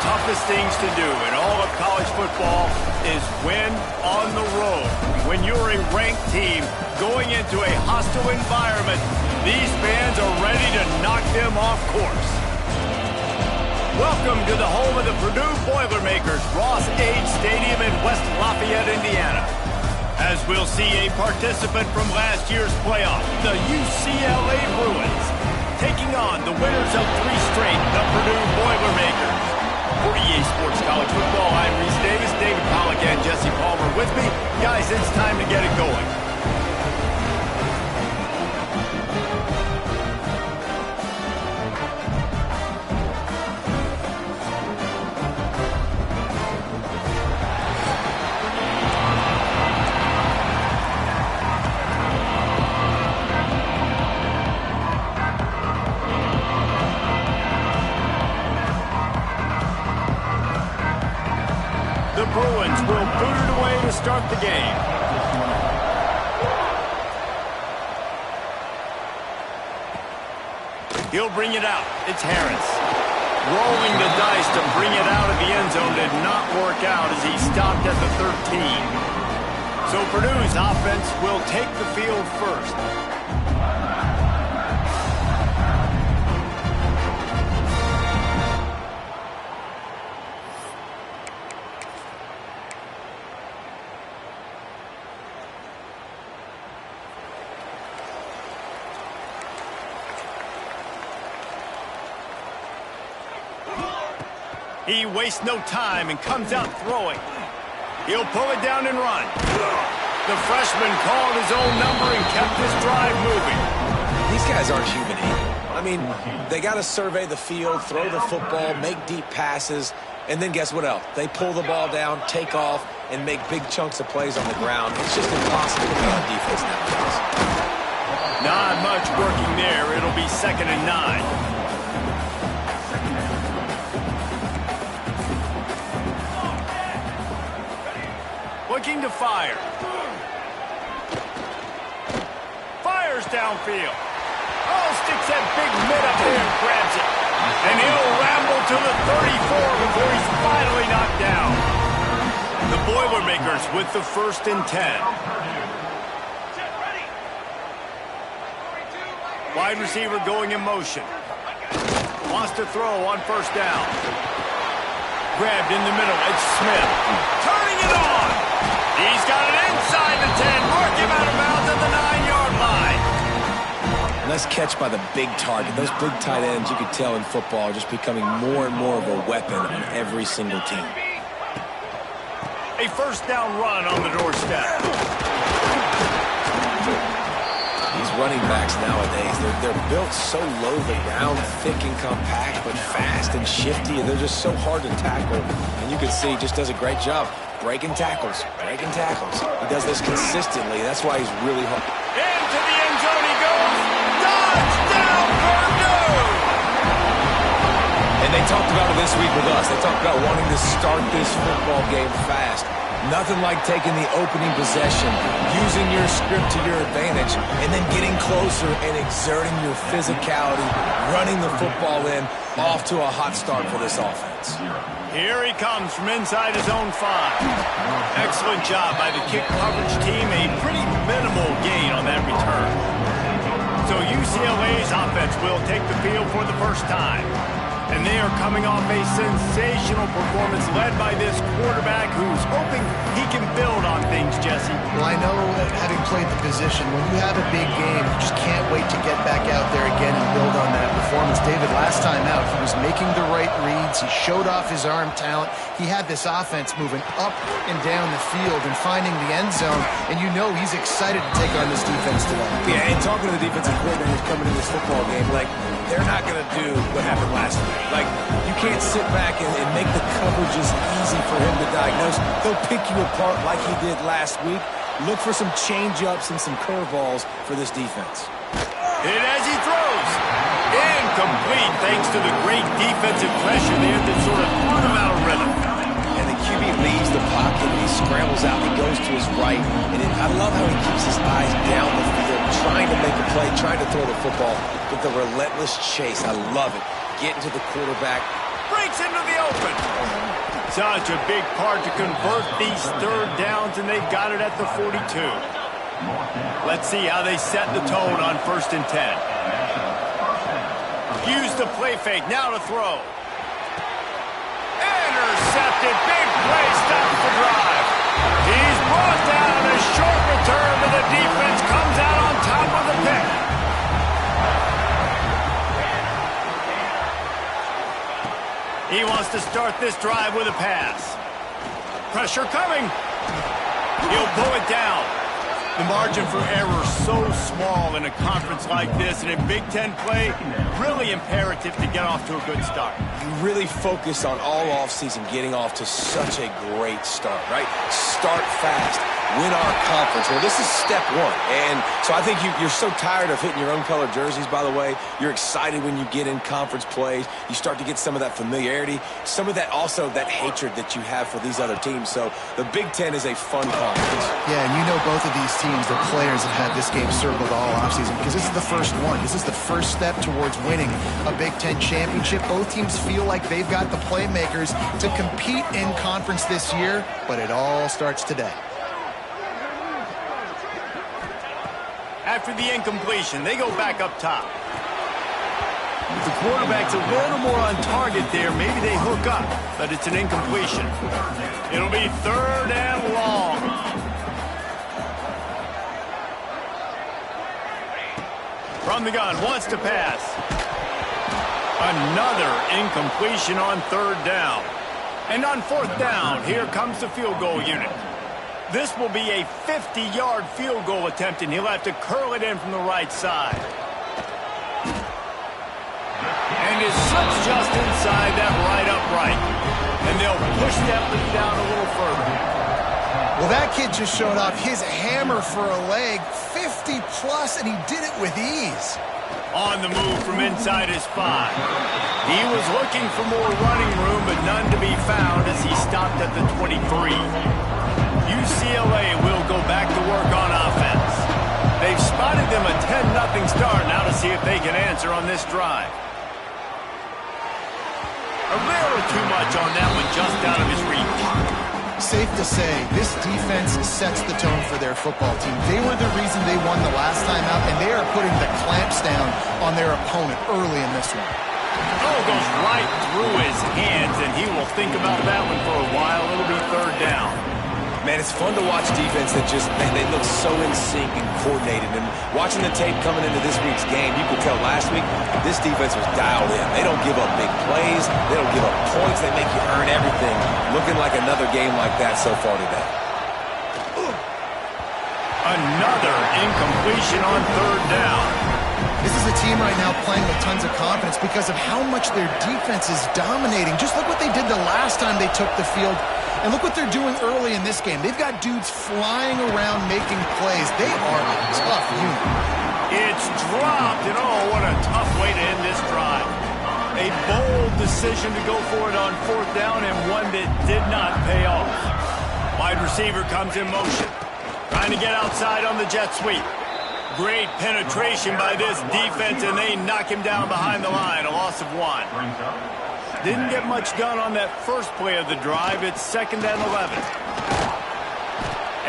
toughest things to do in all of college football is win on the road. When you're a ranked team going into a hostile environment, these fans are ready to knock them off course. Welcome to the home of the Purdue Boilermakers, Ross-Age Stadium in West Lafayette, Indiana. As we'll see a participant from last year's playoff, the UCLA Bruins, taking on the winners of 3 straight, the Purdue Boilermakers. For EA Sports College Football, I'm Reese Davis, David Pollack, and Jesse Palmer with me. Guys, it's time to get it going. The Bruins will boot it away to start the game. He'll bring it out. It's Harris. Rolling the dice to bring it out of the end zone did not work out as he stopped at the 13. So Purdue's offense will take the field first. He wastes no time and comes out throwing. He'll pull it down and run. The freshman called his own number and kept his drive moving. These guys aren't human evil. I mean, they got to survey the field, throw the football, make deep passes, and then guess what else? They pull the ball down, take off, and make big chunks of plays on the ground. It's just impossible to be on defense nowadays. Not much working there. It'll be 2nd and 9. Looking to fire. Fires downfield. Oh, sticks that big mid up there and grabs it. And he'll ramble to the 34 before he's finally knocked down. The Boilermakers with the 1st and 10. Wide receiver going in motion. Wants to throw on 1st down. Grabbed in the middle. It's Smith. Turning it on. He's got it inside the 10. Mark him out of bounds at the 9-yard line. Nice catch by the big target. Those big tight ends, you could tell in football, are just becoming more and more of a weapon on every single team. A 1st down run on the doorstep. These running backs nowadays, they're built so low to the ground, thick and compact, but fast and shifty, and they're just so hard to tackle. And you can see he just does a great job breaking tackles, breaking tackles. He does this consistently. That's why he's really hard. Into the end zone he goes. Touchdown, Purdue! And they talked about it this week with us. They talked about wanting to start this football game fast. Nothing like taking the opening possession, using your script to your advantage, and then getting closer and exerting your physicality, running the football in, off to a hot start for this offense. Here he comes from inside his own 5. Excellent job by the kick coverage team. A pretty minimal gain on that return. So UCLA's offense will take the field for the 1st time. And they are coming off a sensational performance led by this quarterback who's hoping he can build on things, Jesse. Well, I know that having played the position, when you have a big game, you just can't wait to get back out there again and build on that performance. David, last time out, he was making the right reads. He showed off his arm talent. He had this offense moving up and down the field and finding the end zone. And you know he's excited to take on this defense today. Yeah, and talking to the defensive coordinators coming in this football game, like, they're not going to do what happened last week. Like, you can't sit back and make the coverages easy for him to diagnose. They'll pick you apart like he did last week. Look for some change-ups and some curveballs for this defense. Hit as he throws. Incomplete thanks to the great defensive pressure there that sort of threw him out of rhythm. And the QB leaves the pocket and he scrambles out. He goes to his right. And I love how he keeps his eyes down the field, trying to make a play, trying to throw the football with the relentless chase. I love it. Getting to the quarterback. Breaks gets into the open. Such a big part to convert these third downs, and they've got it at the 42. Let's see how they set the tone on 1st and 10. Use the play fake, now to throw. Intercepted, big play, stops the drive. He's brought down, a short return, but the defense comes out on top of the pick. He wants to start this drive with a pass. Pressure coming. He'll pull it down. The margin for error so small in a conference like this, and in Big Ten play, really imperative to get off to a good start. You really focus on all offseason getting off to such a great start, right? Start fast. Win our conference. Well, this is step one. And so I think you're so tired of hitting your own color jerseys, by the way. You're excited when you get in conference plays. You start to get some of that familiarity, some of that also that hatred that you have for these other teams. So the Big Ten is a fun conference. Yeah, and you know both of these teams, the players have had this game circled all offseason because this is the first one. This is the first step towards winning a Big Ten championship. Both teams feel like they've got the playmakers to compete in conference this year, but it all starts today. After the incompletion, they go back up top. If the quarterback's a little more on target there, maybe they hook up, but it's an incompletion. It'll be 3rd and long. From the gun, wants to pass. Another incompletion on 3rd down. And on 4th down, here comes the field goal unit. This will be a 50-yard field goal attempt, and he'll have to curl it in from the right side. And it slips just inside that right upright. And they'll push that lead down a little further. Well, that kid just showed off his hammer for a leg, 50-plus, and he did it with ease. On the move from inside his 5. He was looking for more running room, but none to be found as he stopped at the 23. UCLA will go back to work on offense. They've spotted them a 10-0 start. Now to see if they can answer on this drive. A little too much on that one, just out of his reach. Safe to say, this defense sets the tone for their football team. They were the reason they won the last time out, and they are putting the clamps down on their opponent early in this one. Oh, goes right through his hands, and he will think about that one for a while. It'll be 3rd down. Man, it's fun to watch defense that just, man, they look so in sync and coordinated. And watching the tape coming into this week's game, you could tell last week this defense was dialed in. They don't give up big plays. They don't give up points. They make you earn everything. Looking like another game like that so far today. Another incompletion on 3rd down. This is a team right now playing with tons of confidence because of how much their defense is dominating. Just look what they did the last time they took the field. And look what they're doing early in this game. They've got dudes flying around making plays. They are a tough unit. It's dropped, and oh, what a tough way to end this drive. A bold decision to go for it on 4th down, and one that did not pay off. Wide receiver comes in motion. Trying to get outside on the jet sweep. Great penetration by this defense, and they knock him down behind the line. A loss of 1. Didn't get much done on that first play of the drive. It's 2nd and 11.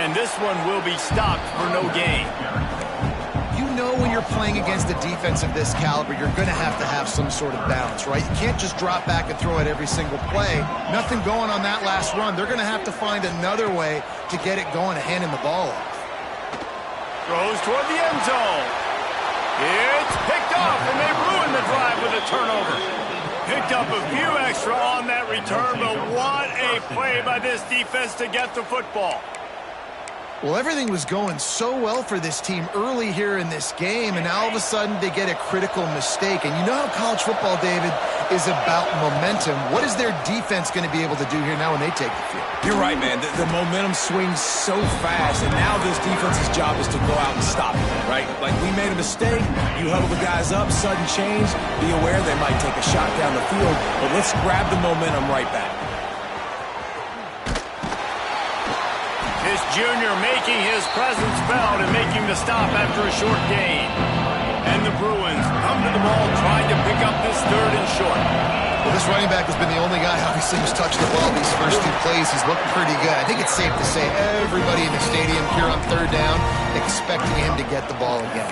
And this one will be stopped for no gain. You know when you're playing against a defense of this caliber, you're going to have some sort of balance, right? You can't just drop back and throw it every single play. Nothing going on that last run. They're going to have to find another way to get it going and hand him the ball off. Throws toward the end zone. It's picked off, and they ruin the drive with a turnover. Picked up a few extra on that return, but what a play by this defense to get the football. Well, everything was going so well for this team early here in this game, and now all of a sudden they get a critical mistake. And you know how college football, David, is about momentum. What is their defense going to be able to do here now when they take the field? You're right, man. The momentum swings so fast, and now this defense's job is to go out and stop it, right? Like, we made a mistake, you huddle the guys up, sudden change, be aware they might take a shot down the field, but let's grab the momentum right back. This junior making his presence felt and making the stop after a short gain. And the Bruins come to the ball trying to pick up this 3rd and short. Well, this running back has been the only guy, obviously, who's touched the ball these first 2 plays. He's looked pretty good. I think it's safe to say everybody in the stadium here on 3rd down expecting him to get the ball again.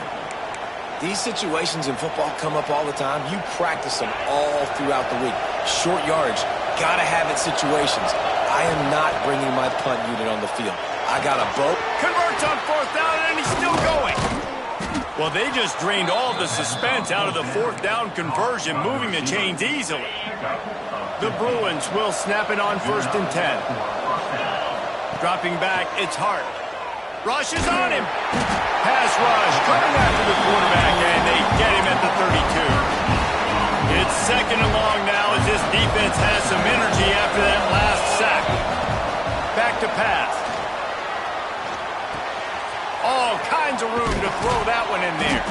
These situations in football come up all the time. You practice them all throughout the week. Short yardage, gotta have it situations. I am not bringing my punt unit on the field. I got a boat. Converts on 4th down, and he's still going. Well, they just drained all the suspense out of the 4th down conversion, moving the chains easily. The Bruins will snap it on 1st and 10. Dropping back, it's Hart. Rush is on him. Pass rush coming after the quarterback, and they get him at the 32. It's 2nd and long now as this defense has some energy after that last sack. Back to pass. All kinds of room to throw that one in there.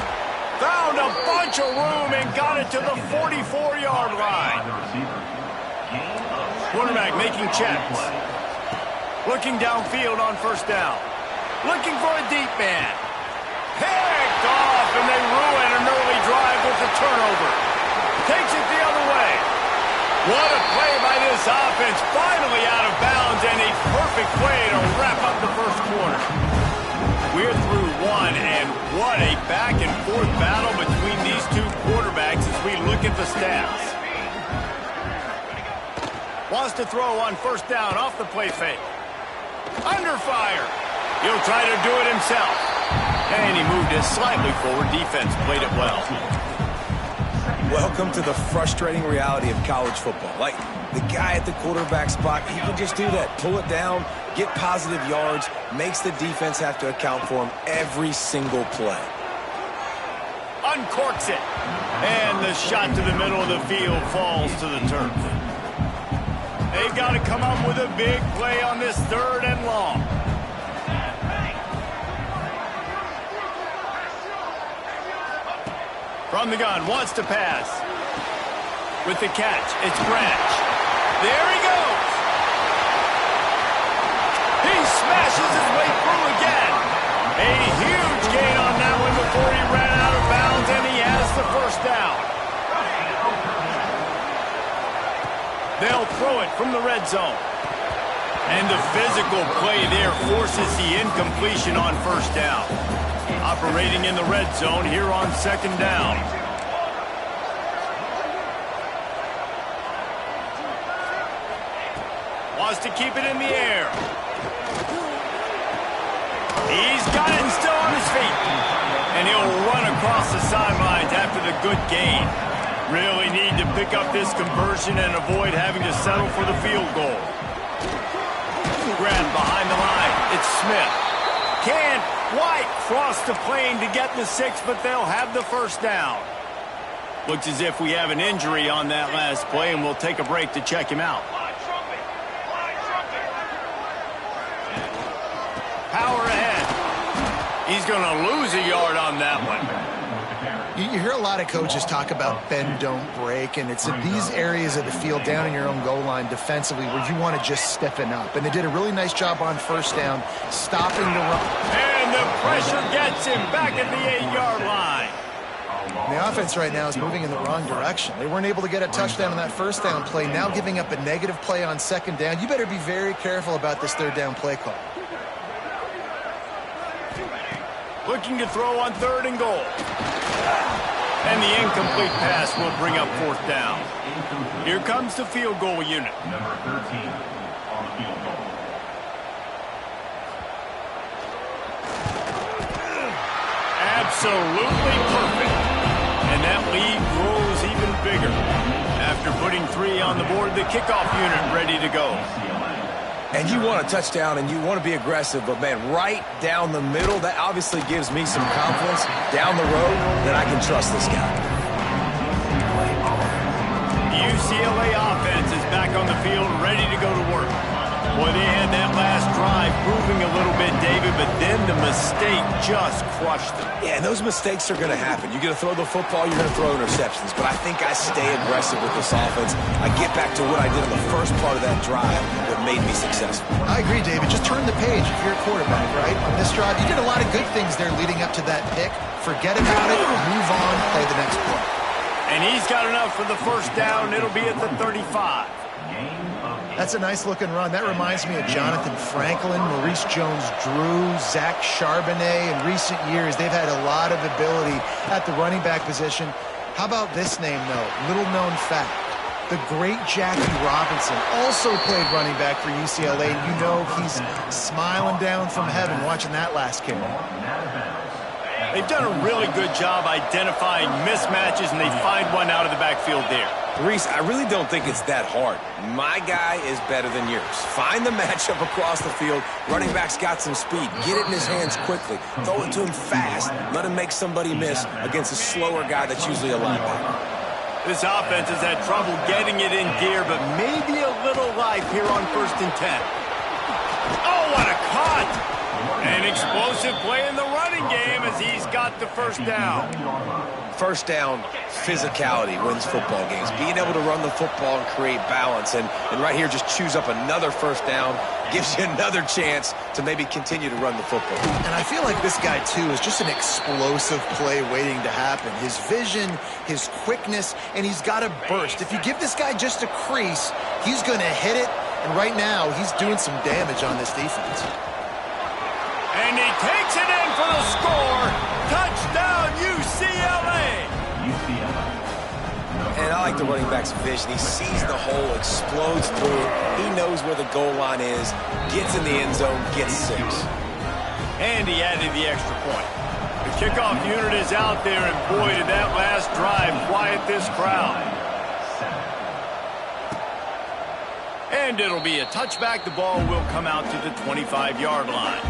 Found a bunch of room and got it to the 44-yard line. Quarterback making checks. Looking downfield on 1st down. Looking for a deep man. Picked off, and they ruin an early drive with the turnover. Takes it the other way. What a play by this offense. Finally out of bounds, and a perfect play to wrap up the first quarter. We're through 1, and what a back-and-forth battle between these 2 quarterbacks as we look at the stats. Wants to throw on 1st down off the play fake. Under fire. He'll try to do it himself. And he moved it slightly forward. Defense played it well. Welcome to the frustrating reality of college football. Like, the guy at the quarterback spot, he can just do that. Pull it down, get positive yards, makes the defense have to account for him every single play. Uncorks it. And the shot to the middle of the field falls to the turf. They've got to come up with a big play on this 3rd and long. From the gun, wants to pass. With the catch, it's Branch. There he goes. He smashes his way through again. A huge gain on that one before he ran out of bounds, and he has the 1st down. They'll throw it from the red zone. And the physical play there forces the incompletion on 1st down. Operating in the red zone here on 2nd down. Wants to keep it in the air. He's got it and still on his feet. And he'll run across the sidelines after the good gain. Really need to pick up this conversion and avoid having to settle for the field goal. Grab behind the line. It's Smith. Can't quite cross the plane to get the 6, but they'll have the 1st down. Looks as if we have an injury on that last play, and we'll take a break to check him out. Power ahead. He's going to lose a yard on that one. You hear a lot of coaches talk about bend, don't break, and it's in these areas of the field down in your own goal line defensively where you want to just stiffen up. And they did a really nice job on 1st down, stopping the run. And the pressure gets him back at the 8-yard line. And the offense right now is moving in the wrong direction. They weren't able to get a touchdown on that 1st down play, now giving up a negative play on 2nd down. You better be very careful about this 3rd down play call. Looking to throw on 3rd and goal. And the incomplete pass will bring up 4th down. Here comes the field goal unit. Number 13 on the field goal. Absolutely perfect. And that lead grows even bigger. After putting 3 on the board, the kickoff unit ready to go. And you want a touchdown and you want to be aggressive, but man, right down the middle, that obviously gives me some confidence down the road that I can trust this guy. The UCLA offense is back on the field, ready to go to work. Boy, they had that last drive proving a little bit, David, but then the mistake just crushed them. Yeah, and those mistakes are going to happen. You're going to throw the football, you're going to throw interceptions. But I think I stay aggressive with this offense. I get back to what I did in the first part of that drive that made me successful. I agree, David. Just turn the page if you're a quarterback, right? On this drive, you did a lot of good things there leading up to that pick. Forget about it, move on, play the next play. And he's got enough for the first down. It'll be at the 35. That's a nice-looking run. That reminds me of Jonathan Franklin, Maurice Jones-Drew, Zach Charbonnet. In recent years, they've had a lot of ability at the running back position. How about this name, though? Little-known fact. The great Jackie Robinson also played running back for UCLA. You know he's smiling down from heaven watching that last kick. They've done a really good job identifying mismatches, and they find one out of the backfield there. Reese, I really don't think it's that hard. My guy is better than yours. Find the matchup across the field. Running back's got some speed. Get it in his hands quickly. Throw it to him fast. Let him make somebody miss against a slower guy that's usually a linebacker. This offense has had trouble getting it in gear, but maybe a little life here on 1st and 10. Oh, what a cut! An explosive play in the running game as he's got the first down. First down, physicality wins football games. Being able to run the football and create balance. And right here, just choose up another first down. Gives you another chance to maybe continue to run the football. And I feel like this guy, too, is just an explosive play waiting to happen. His vision, his quickness, and he's got a burst. If you give this guy just a crease, he's going to hit it. And right now, he's doing some damage on this defense. And he takes it in for the score. Touchdown, UCLA. And I like the running back's vision. He sees the hole, explodes through it. He knows where the goal line is, gets in the end zone, gets 6. And he added the extra point. The kickoff unit is out there, and boy, did that last drive quiet this crowd. And it'll be a touchback. The ball will come out to the 25-yard line.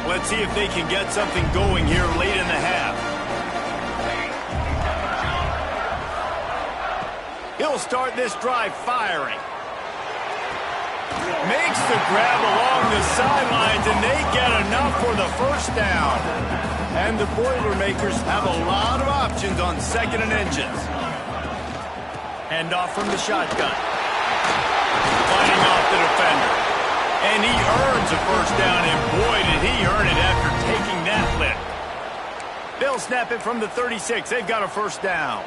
Let's see if they can get something going here late in the half. He'll start this drive firing. Makes the grab along the sidelines, and they get enough for the first down. And the Boilermakers have a lot of options on 2nd and inches. Hand off from the shotgun. Fighting off the defender. And he earns a first down, and boy, did he earn it after taking that lift. They'll snap it from the 36. They've got a first down.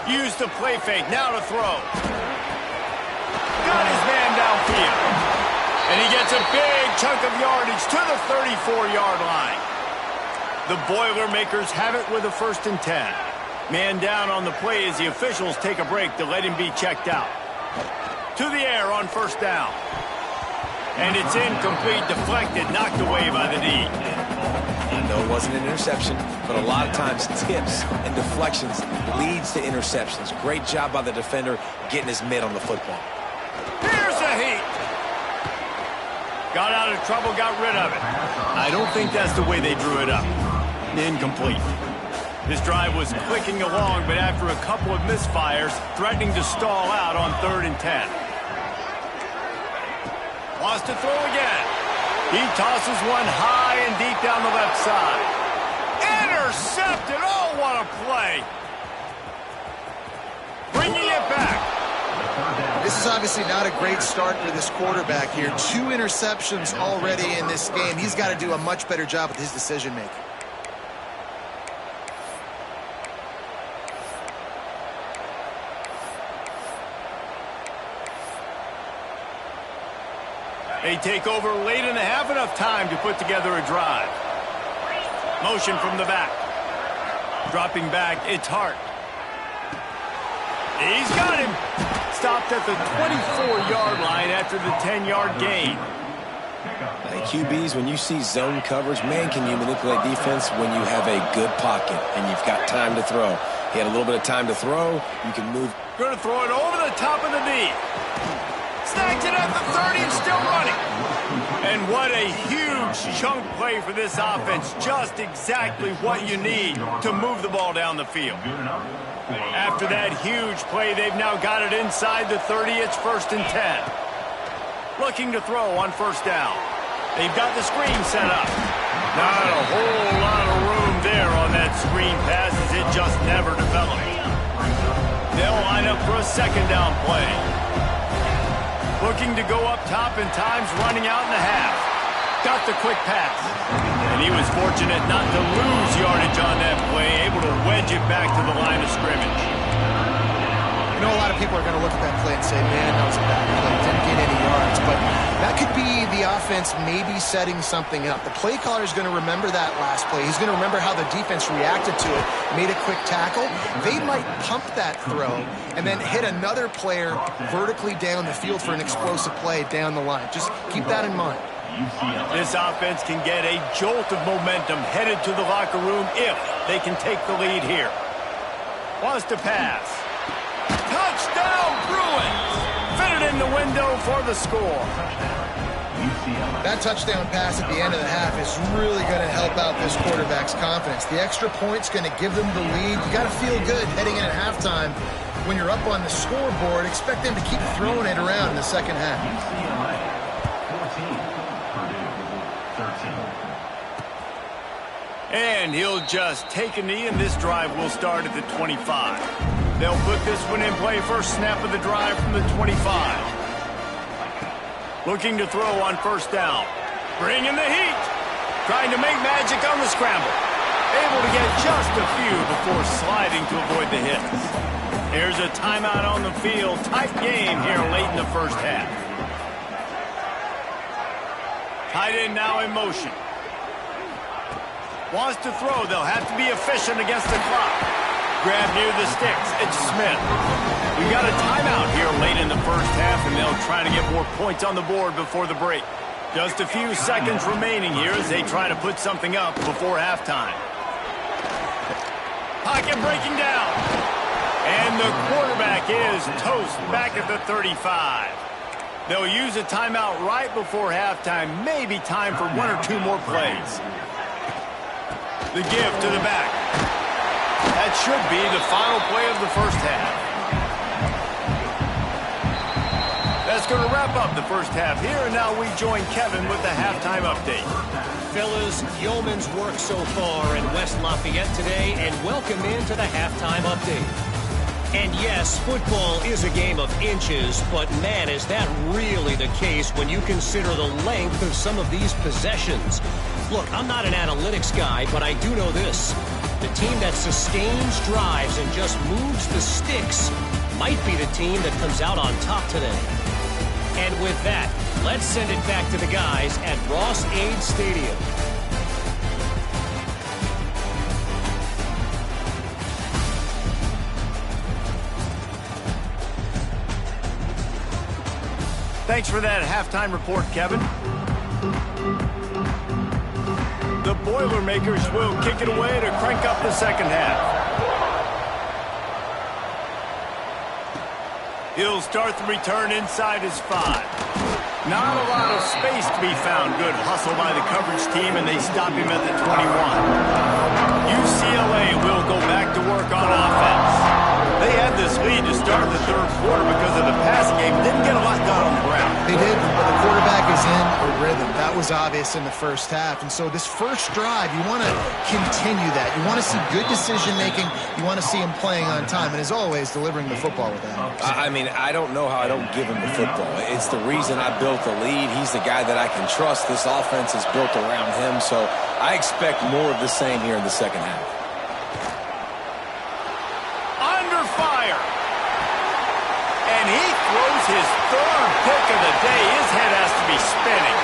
Use the play fake. Now to throw. Got his man downfield. And he gets a big chunk of yardage to the 34-yard line. The Boilermakers have it with a 1st and 10. Man down on the play as the officials take a break to let him be checked out. To the air on first down. And it's incomplete, deflected, knocked away by the D. I know it wasn't an interception, but a lot of times tips and deflections leads to interceptions. Great job by the defender getting his mitt on the football. Here's a heat. Got out of trouble, got rid of it. I don't think that's the way they drew it up. Incomplete. This drive was clicking along, but after a couple of misfires, threatening to stall out on 3rd and 10. Wants to throw again. He tosses one high and deep down the left side. Intercepted. Oh, what a play. Bringing it back. This is obviously not a great start for this quarterback here. 2 interceptions already in this game. He's got to do a much better job with his decision-making. They take over late in the half, enough time to put together a drive. Motion from the back. Dropping back, it's Hart. He's got him. Stopped at the 24-yard line after the 10-yard gain. Hey, QBs, when you see zone coverage, man, can you manipulate defense when you have a good pocket and you've got time to throw. He had a little bit of time to throw. You can move. Going to throw it over the top of the knee. Snags it at the 30 and still running. And what a huge chunk play for this offense. Just exactly what you need to move the ball down the field. After that huge play, they've now got it inside the 30. It's 1st and 10. Looking to throw on first down. They've got the screen set up. Not a whole lot of room there on that screen pass as it just never developed. They'll line up for a 2nd down play. Looking to go up top, and time's running out in the half. Got the quick pass. And he was fortunate not to lose yardage on that play, able to wedge it back to the line of scrimmage. You know, a lot of people are going to look at that play and say, man, that was a bad play. Didn't get any yards. But that could be the offense maybe setting something up. The play caller is going to remember that last play. He's going to remember how the defense reacted to it, made a quick tackle. They might pump that throw and then hit another player vertically down the field for an explosive play down the line. Just keep that in mind. This offense can get a jolt of momentum headed to the locker room if they can take the lead here. Wants to pass. Touchdown, Bruins! Fitted in the window for the score. That touchdown pass at the end of the half is really going to help out this quarterback's confidence. The extra point's going to give them the lead. You got to feel good heading in at halftime. When you're up on the scoreboard, expect them to keep throwing it around in the second half. And he'll just take a knee, and this drive will start at the 25. They'll put this one in play first snap of the drive from the 25. Looking to throw on first down. Bringing the heat. Trying to make magic on the scramble. Able to get just a few before sliding to avoid the hits. Here's a timeout on the field. Tight game here late in the first half. Tight end now in motion. Wants to throw. They'll have to be efficient against the clock. Grab near the sticks. It's Smith. We got a timeout here late in the first half, and they'll try to get more points on the board before the break. Just a few seconds remaining here as they try to put something up before halftime. Pocket breaking down. And the quarterback is toast back at the 35. They'll use a timeout right before halftime. Maybe time for one or two more plays. The give to the back. That should be the final play of the first half. That's going to wrap up the first half here, and now we join Kevin with the halftime update. Fellas, yeoman's work so far in West Lafayette today, and welcome into the halftime update. And yes, football is a game of inches, but man, is that really the case when you consider the length of some of these possessions. Look, I'm not an analytics guy, but I do know this. The team that sustains drives and just moves the sticks might be the team that comes out on top today. And with that, let's send it back to the guys at Ross-Ade Stadium. Thanks for that halftime report, Kevin. The Boilermakers will kick it away to crank up the second half. He'll start the return inside his 5. Not a lot of space to be found. Good hustle by the coverage team, and they stop him at the 21. UCLA will go back to work on offense. They had this lead to start the third quarter because of the passing game. Didn't get a lot done on the ground. They did, but the quarterback is in a rhythm. That was obvious in the first half. And so this first drive, you want to continue that. You want to see good decision-making. You want to see him playing on time. And as always, delivering the football with that. I mean, I don't know how I don't give him the football. It's the reason I built the lead. He's the guy that I can trust. This offense is built around him. So I expect more of the same here in the second half. Fire. And he throws his third pick of the day. His head has to be spinning.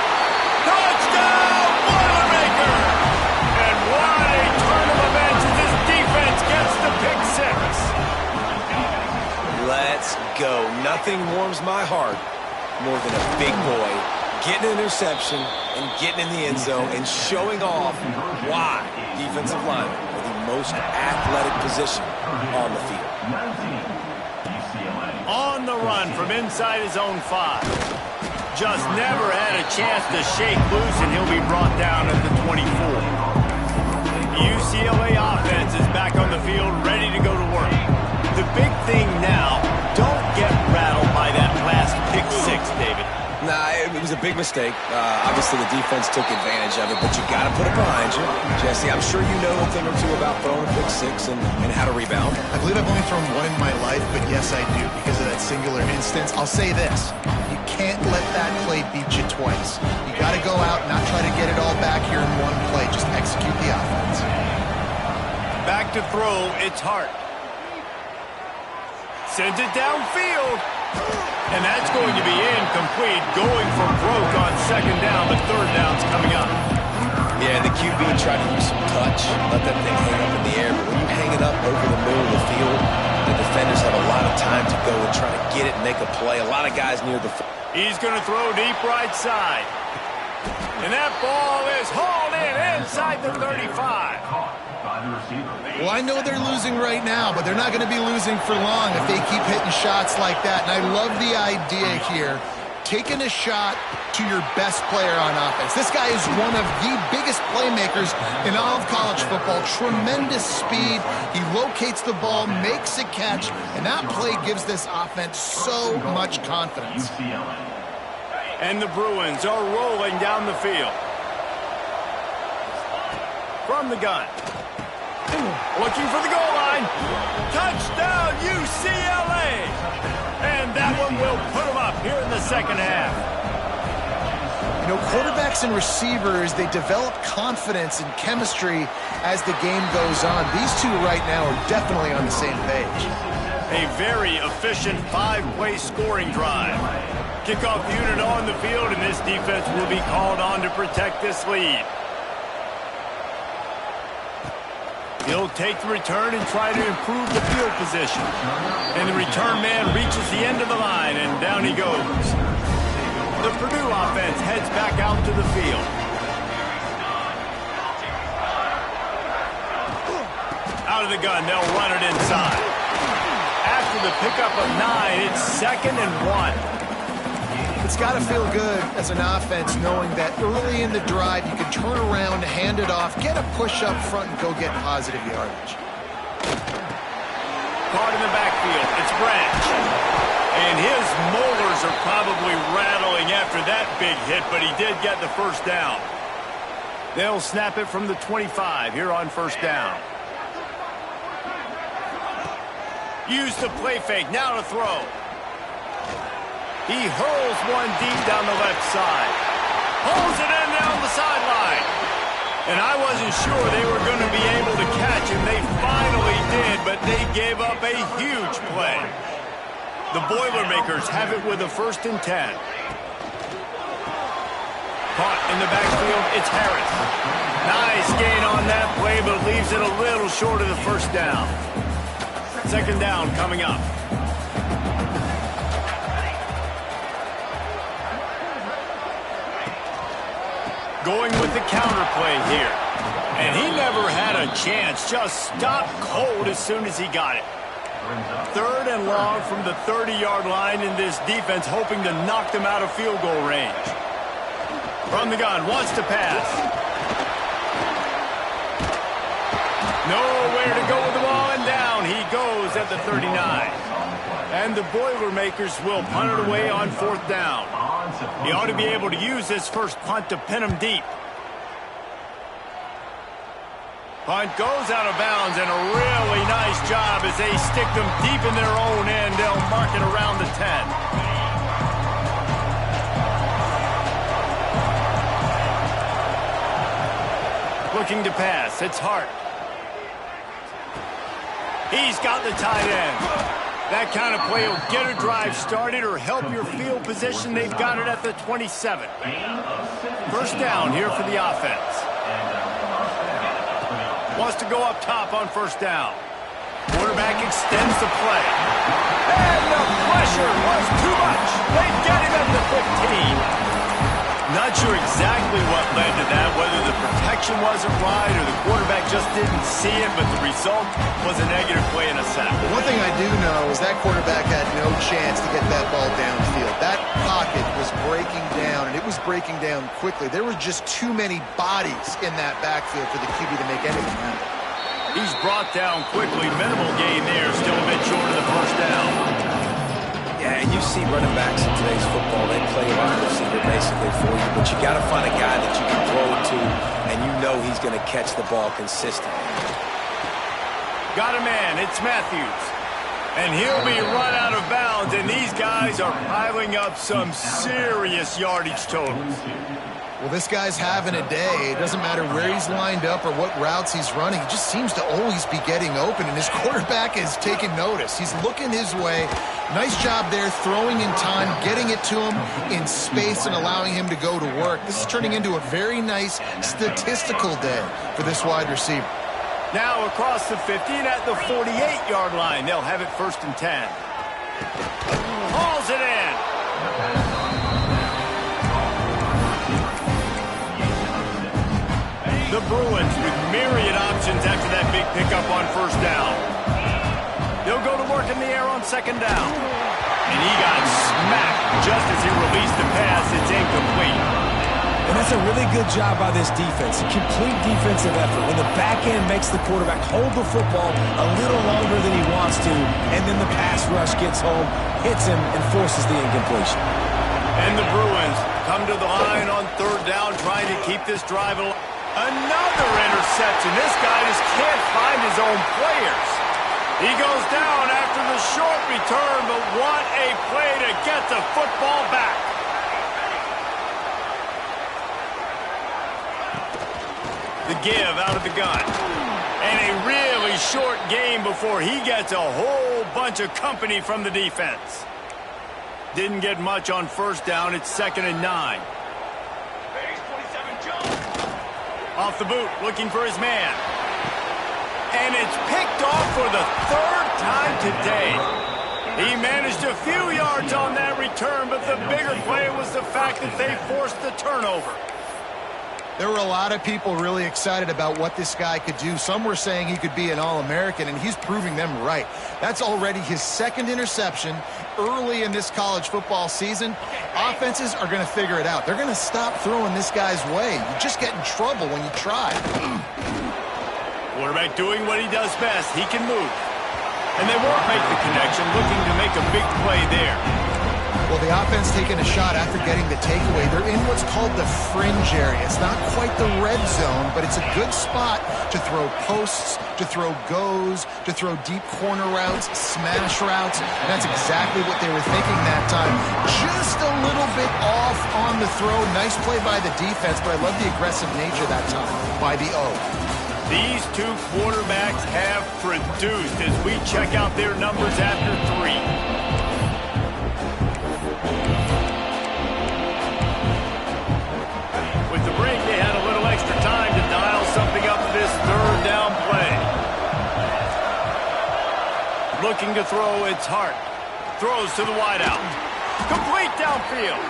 Touchdown, Boilermaker! And what a turn of events as this defense gets the pick 6. Let's go. Nothing warms my heart more than a big boy getting an interception and getting in the end zone and showing off why defensive linemen are the most athletic position on the field. On the run from inside his own 5. Just never had a chance to shake loose, and he'll be brought down at the 24. The UCLA offense is back on the field, ready to go to work. The big thing now, don't get rattled by that last pick 6, David. Nah, it was a big mistake. Obviously, the defense took advantage of it, but you got to put it behind you. Jesse, I'm sure you know a thing or two about throwing a pick 6 and how to rebound. I believe I've only thrown one in my life, but yes, I do, because of that singular instance. I'll say this. You can't let that play beat you twice. You got to go out and not try to get it all back here in one play. Just execute the offense. Back to throw, it's Hart. Sends it downfield. And that's going to be incomplete. Going for broke on second down, but third down's coming up. Yeah, the QB tried to use some touch, let that thing hang up in the air. But when you hang it up over the middle of the field, the defenders have a lot of time to go and try to get it and make a play. A lot of guys near the... He's going to throw deep right side. And that ball is hauled in inside the 35. Well, I know they're losing right now, but they're not going to be losing for long if they keep hitting shots like that. And I love the idea here, taking a shot to your best player on offense. This guy is one of the biggest playmakers in all of college football. Tremendous speed. He locates the ball, makes a catch, and that play gives this offense so much confidence. And the Bruins are rolling down the field. From the gun. Looking for the goal line. Touchdown, UCLA! And that one will put them up here in the second half. You know, quarterbacks and receivers, they develop confidence and chemistry as the game goes on. These two right now are definitely on the same page. A very efficient 5-play scoring drive. Kickoff unit on the field, and this defense will be called on to protect this lead. He'll take the return and try to improve the field position. And the return man reaches the end of the line, and down he goes. The Purdue offense heads back out to the field. Out of the gun, they'll run it inside. After the pickup of 9, it's 2nd and 1. It's got to feel good as an offense knowing that early in the drive you can turn around, hand it off, get a push up front, and go get positive yardage. Caught in the backfield, it's Branch. And his molars are probably rattling after that big hit, but he did get the first down. They'll snap it from the 25 here on first down. Use the play fake, now to throw. He hurls one deep down the left side. Pulls it in down the sideline. And I wasn't sure they were going to be able to catch him. They finally did, but they gave up a huge play. The Boilermakers have it with a 1st and 10. Caught in the backfield, it's Harris. Nice gain on that play, but leaves it a little short of the first down. Second down coming up. Going with the counter play here. And he never had a chance. Just stopped cold as soon as he got it. 3rd and long from the 30-yard line, in this defense hoping to knock them out of field goal range. From the gun, wants to pass. Nowhere to go with the ball, and down he goes at the 39. And the Boilermakers will punt it away on 4th down. He ought to be able to use this first punt to pin him deep. Punt goes out of bounds, and a really nice job as they stick them deep in their own end. They'll mark it around the 10. Looking to pass, it's Hart. He's got the tight end. That kind of play will get a drive started or help your field position. They've got it at the 27. First down here for the offense. Wants to go up top on first down. Quarterback extends the play. And the pressure was too much. They get him at the 15. Not sure exactly what led to that, whether the protection wasn't right or the quarterback just didn't see it, but the result was a negative play and a sack. One thing I do know is that quarterback had no chance to get that ball downfield. That pocket was breaking down, and it was breaking down quickly. There were just too many bodies in that backfield for the QB to make anything happen. He's brought down quickly. Minimal gain there, still a bit short of the first down. Yeah, and you see running backs in today's football, they play wide receiver basically for you, but you got to find a guy that you can throw it to, and you know he's going to catch the ball consistently. Got a man, it's Matthews. And he'll be run out of bounds, and these guys are piling up some serious yardage totals. Well, this guy's having a day. It doesn't matter where he's lined up or what routes he's running. He just seems to always be getting open, and his quarterback is taking notice. He's looking his way. Nice job there, throwing in time, getting it to him in space and allowing him to go to work. This is turning into a very nice statistical day for this wide receiver. Now across the 50 and at the 48-yard line. They'll have it 1st and 10. Hauls it in. The Bruins with myriad options after that big pickup on 1st down. They'll go to work in the air on 2nd down. And he got smacked just as he released the pass. It's incomplete. And that's a really good job by this defense. Complete defensive effort. When the back end makes the quarterback hold the football a little longer than he wants to, and then the pass rush gets home, hits him, and forces the incompletion. And the Bruins come to the line on 3rd down, trying to keep this drive alive. Another interception. This guy just can't find his own players. He goes down after the short return, but what a play to get the football back. The give out of the gun. And a really short game before he gets a whole bunch of company from the defense. Didn't get much on 1st down. It's 2nd and 9. Off the boot, looking for his man. And it's picked off for the 3rd time today. He managed a few yards on that return, but the bigger play was the fact that they forced the turnover. There were a lot of people really excited about what this guy could do. Some were saying he could be an All-American, and he's proving them right. That's already his 2nd interception early in this college football season. Offenses are going to figure it out. They're going to stop throwing this guy's way. You just get in trouble when you try. Quarterback doing what he does best. He can move. And they won't make the connection, looking to make a big play there. Well, the offense taking a shot after getting the takeaway. They're in what's called the fringe area. It's not quite the red zone, but it's a good spot to throw posts, to throw goes, to throw deep corner routes, smash routes. And that's exactly what they were thinking that time. Just a little bit off on the throw. Nice play by the defense, but I love the aggressive nature that time by the O. These two quarterbacks have produced as we check out their numbers after 3. With the break, they had a little extra time to dial something up this 3rd down play. Looking to throw, it's Hart. Throws to the wideout. Complete downfield.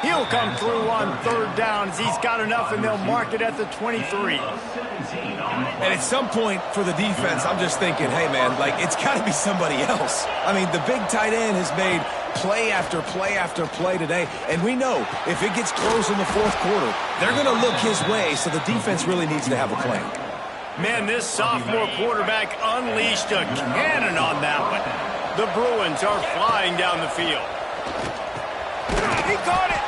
He'll come through on 3rd down as he's got enough, and they'll mark it at the 23. And at some point for the defense, I'm just thinking, hey, man, like, it's got to be somebody else. I mean, the big tight end has made play after play after play today, and we know if it gets close in the 4th quarter, they're going to look his way, so the defense really needs to have a plan. Man, this sophomore quarterback unleashed a cannon on that one. The Bruins are flying down the field. He caught it.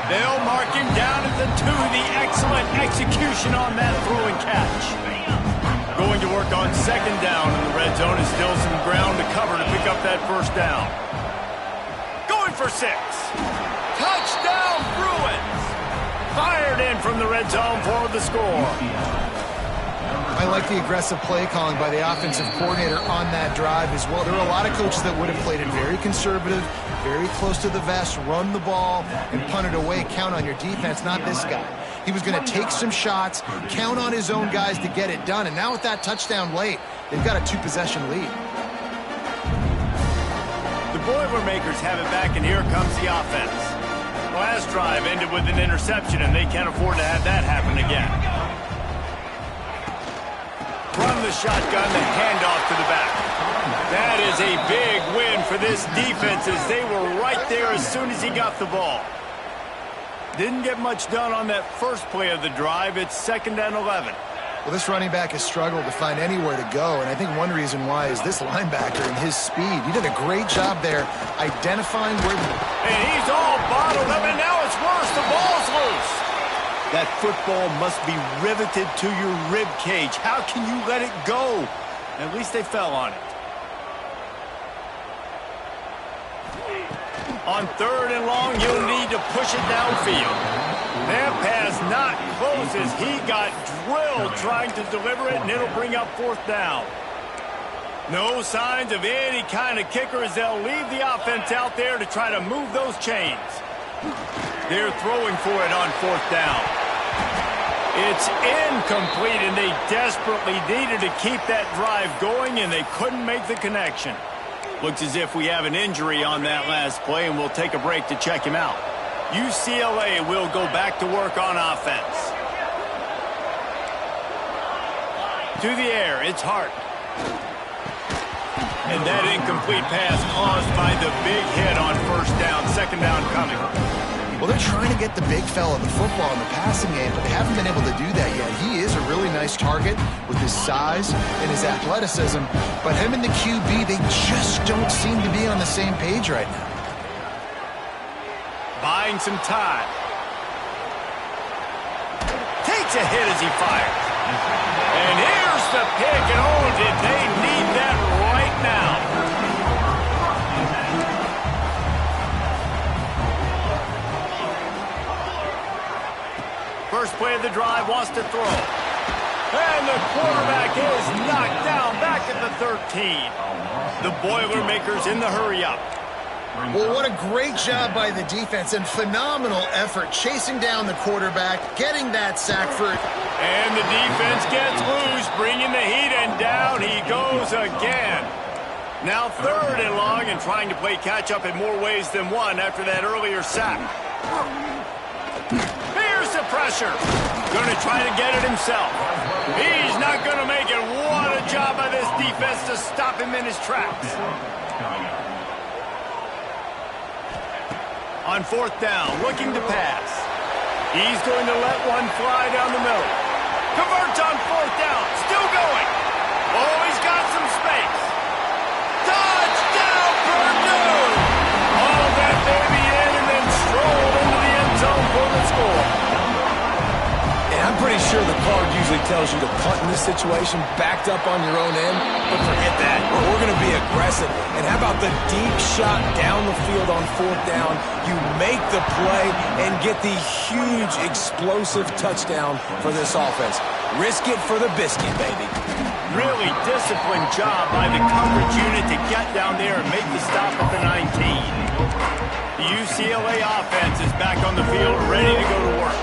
They'll mark him down at the 2. The excellent execution on that throw and catch. Going to work on 2nd down in the red zone is still some ground to cover to pick up that 1st down. Going for 6. Touchdown Bruins. Fired in from the red zone for the score. I like the aggressive play calling by the offensive coordinator on that drive as well. There are a lot of coaches that would have played it very conservative, very close to the vest, run the ball, and punt it away. Count on your defense, not this guy. He was going to take some shots, count on his own guys to get it done. And now with that touchdown late, they've got a 2-possession lead. The Boilermakers have it back, and here comes the offense. The last drive ended with an interception, and they can't afford to have that happen again. From the shotgun, the handoff to the back. That is a big win for this defense as they were right there as soon as he got the ball. Didn't get much done on that first play of the drive. It's 2nd and 11. Well, this running back has struggled to find anywhere to go, and I think one reason why is this linebacker and his speed. He did a great job there identifying where... And he's all bottled up, and now it's worse. The ball's loose. That football must be riveted to your rib cage. How can you let it go? At least they fell on it. On 3rd and long, you'll need to push it downfield. That pass not close as he got drilled trying to deliver it, and it'll bring up 4th down. No signs of any kind of kicker as they'll leave the offense out there to try to move those chains. They're throwing for it on 4th down. It's incomplete, and they desperately needed to keep that drive going, and they couldn't make the connection. Looks as if we have an injury on that last play, and we'll take a break to check him out. UCLA will go back to work on offense. To the air, it's Hart. And that incomplete pass caused by the big hit on 1st down, 2nd down coming. Well, they're trying to get the big fella the football in the passing game, but they haven't been able to do that yet. He is a really nice target with his size and his athleticism, but him and the QB, they just don't seem to be on the same page right now. Buying some time. Takes a hit as he fires. And here's the pick, and oh, did they need that right now. First play of the drive, wants to throw. And the quarterback is knocked down back at the 13. The Boilermakers in the hurry-up. Well, what a great job by the defense and phenomenal effort chasing down the quarterback, getting that sack for it. And the defense gets loose, bringing the heat, and down he goes again. Now 3rd and long, and trying to play catch-up in more ways than one after that earlier sack. Here's the pressure. Going to try to get it himself. He's not going to make it. What a job by this defense to stop him in his tracks. On 4th down, looking to pass. He's going to let one fly down the middle. Converts on 4th down. Still going. Oh, he's got some space. Touchdown, Purdue! All that baby in and then strolled into the end zone for the score. And I'm pretty sure the card usually tells you to punt in this situation, backed up on your own end, but forget that. We're going to be aggressive. And how about the deep shot down the field on 4th down? You make the play and get the huge explosive touchdown for this offense. Risk it for the biscuit, baby. Really disciplined job by the coverage unit to get down there and make the stop at the 19. The UCLA offense is back on the field, ready to go to work.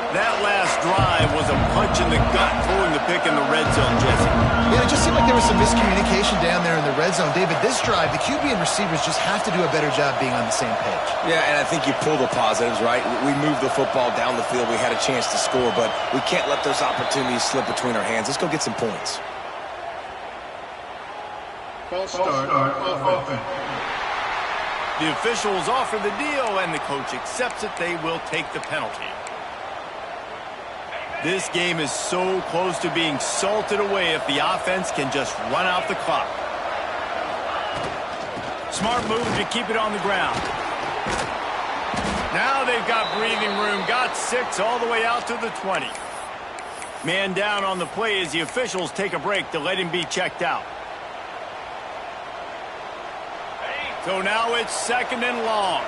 That last drive was a punch in the gut, throwing the pick in the red zone, Jesse. Yeah, it just seemed like there was some miscommunication down there in the red zone. David, this drive, the QB and receivers just have to do a better job being on the same page. Yeah, and I think you pull the positives, right? We moved the football down the field. We had a chance to score, but we can't let those opportunities slip between our hands. Let's go get some points. False start on offense. The officials offer the deal, and the coach accepts it. They will take the penalty. This game is so close to being salted away if the offense can just run out the clock. Smart move to keep it on the ground. Now they've got breathing room. Got 6 all the way out to the 20. Man down on the play as the officials take a break to let him be checked out. So now it's 2nd and long.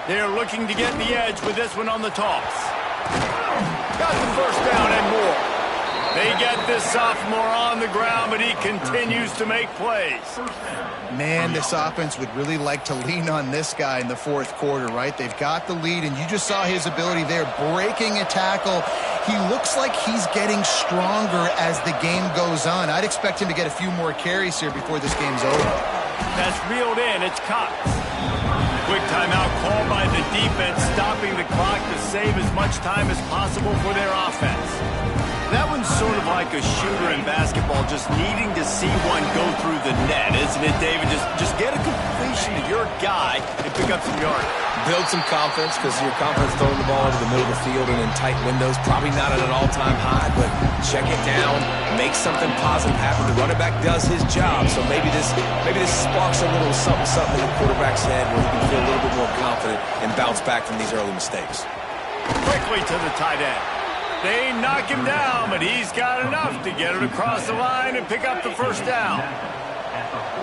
They're looking to get the edge with this one on the toss. Got the 1st down and more. They get this sophomore on the ground, but he continues to make plays. Man, this offense would really like to lean on this guy in the 4th quarter, right? They've got the lead, and you just saw his ability there, breaking a tackle. He looks like he's getting stronger as the game goes on. I'd expect him to get a few more carries here before this game's over. That's reeled in. It's Cox. Quick timeout called by the defense, stopping the clock to save as much time as possible for their offense. That one's sort of like a shooter in basketball, just needing to see one go through the net, isn't it, David? Just get a completion to your guy and pick up some yardage. Build some confidence, because your confidence throwing the ball into the middle of the field and in tight windows, probably not at an all-time high, but check it down, make something positive happen. The running back does his job, so maybe this sparks a little something in the quarterback's head where he can feel a little bit more confident and bounce back from these early mistakes. Quickly to the tight end. They knock him down, but he's got enough to get it across the line and pick up the first down.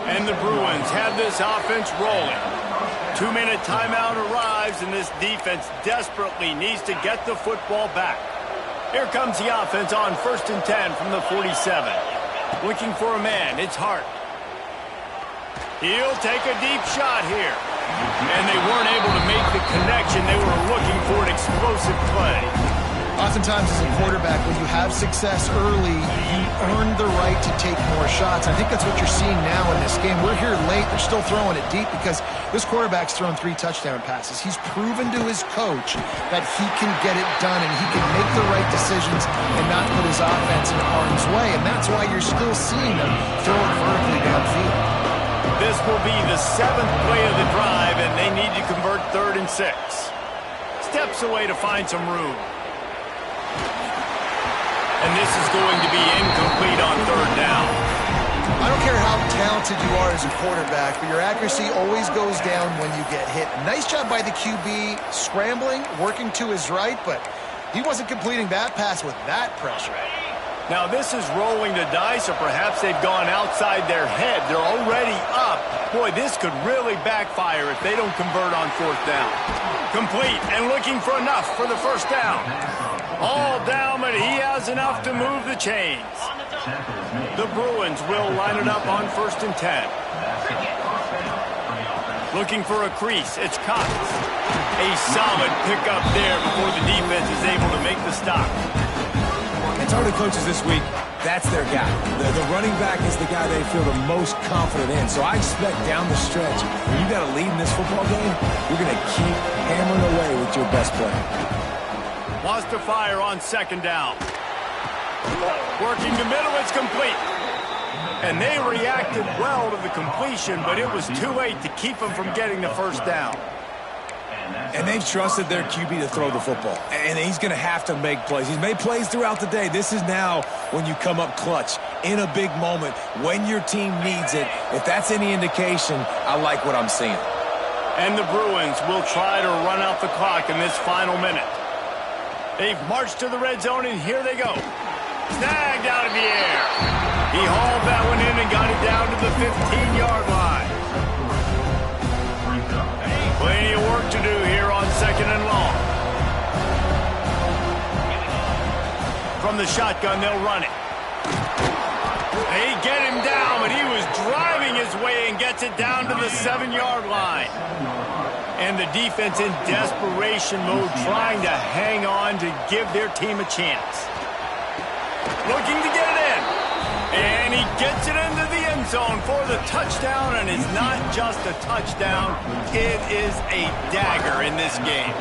And the Bruins have this offense rolling. 2-minute timeout arrives, and this defense desperately needs to get the football back. Here comes the offense on 1st and 10 from the 47. Looking for a man, it's Hart. He'll take a deep shot here. And they weren't able to make the connection. They were looking for an explosive play. Oftentimes as a quarterback, when you have success early, you earn the right to take more shots. I think that's what you're seeing now in this game. We're here late. They're still throwing it deep because this quarterback's thrown 3 touchdown passes. He's proven to his coach that he can get it done and he can make the right decisions and not put his offense in harm's way. And that's why you're still seeing them throw it vertically downfield. This will be the 7th play of the drive, and they need to convert 3rd and 6. Steps away to find some room. And this is going to be incomplete on 3rd down. I don't care how talented you are as a quarterback, but your accuracy always goes down when you get hit. Nice job by the QB scrambling, working to his right, but he wasn't completing that pass with that pressure. Now this is rolling the dice, or perhaps they've gone outside their head. They're already up. Boy, this could really backfire if they don't convert on 4th down. Complete and looking for enough for the first down. All down, but he has enough to move the chains. The Bruins will line it up on 1st and 10. Looking for a crease, it's Cox. A solid pickup there before the defense is able to make the stop. And to the coaches this week, that's their guy. The running back is the guy they feel the most confident in. So I expect down the stretch, when you got a lead in this football game, you're going to keep hammering away with your best player. Wants to fire on 2nd down. Working the middle, it's complete. And they reacted well to the completion, but it was too late to keep them from getting the first down. And they've trusted their QB to throw the football. And he's going to have to make plays. He's made plays throughout the day. This is now when you come up clutch in a big moment when your team needs it. If that's any indication, I like what I'm seeing. And the Bruins will try to run out the clock in this final minute. They've marched to the red zone, and here they go. Snagged out of the air. He hauled that one in and got it down to the 15-yard line. Plenty of work to do here on 2nd and long. From the shotgun, they'll run it. They get him down, but he was driving his way and gets it down to the 7-yard line. And the defense in desperation mode, trying to hang on to give their team a chance. Looking to get it in. And he gets it into the end zone for the touchdown, and it's not just a touchdown, it is a dagger in this game.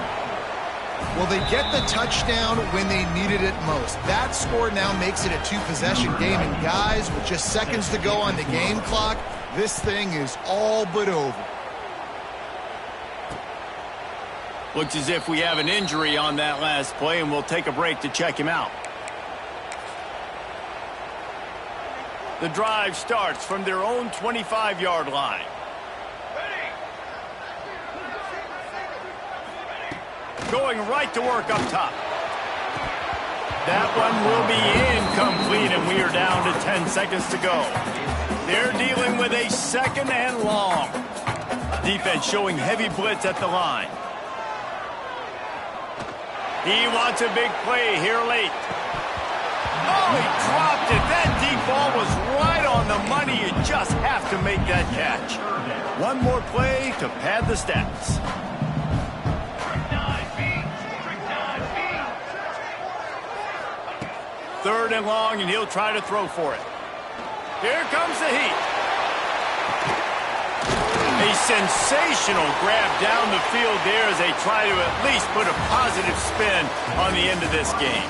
Well, they get the touchdown when they needed it most. That score now makes it a 2-possession game, and guys, with just seconds to go on the game clock, this thing is all but over. Looks as if we have an injury on that last play, and we'll take a break to check him out. The drive starts from their own 25-yard line. Going right to work up top. That one will be incomplete, and we are down to 10 seconds to go. They're dealing with a 2nd and long. Defense showing heavy blitz at the line. He wants a big play here late. Oh, he dropped it. That deep ball was right on the money. You just have to make that catch. One more play to pad the stats. Third and long, and he'll try to throw for it. Here comes the heat. A sensational grab down the field there as they try to at least put a positive spin on the end of this game.